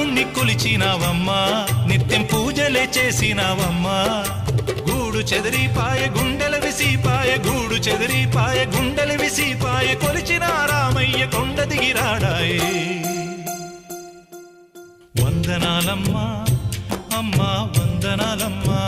రాముణ్ణి కొలిచినావమ్మా నిత్యం పూజలే చేసినావమ్మా గూడు చెదిరిపాయ గుండెల విసిపాయ గూడు చెదిరిపాయ గుండెల విసిపాయ కొలిచిన రామయ్య కొండ దిగిరాడాయే వందనాలమ్మా అమ్మా వందనాలమ్మా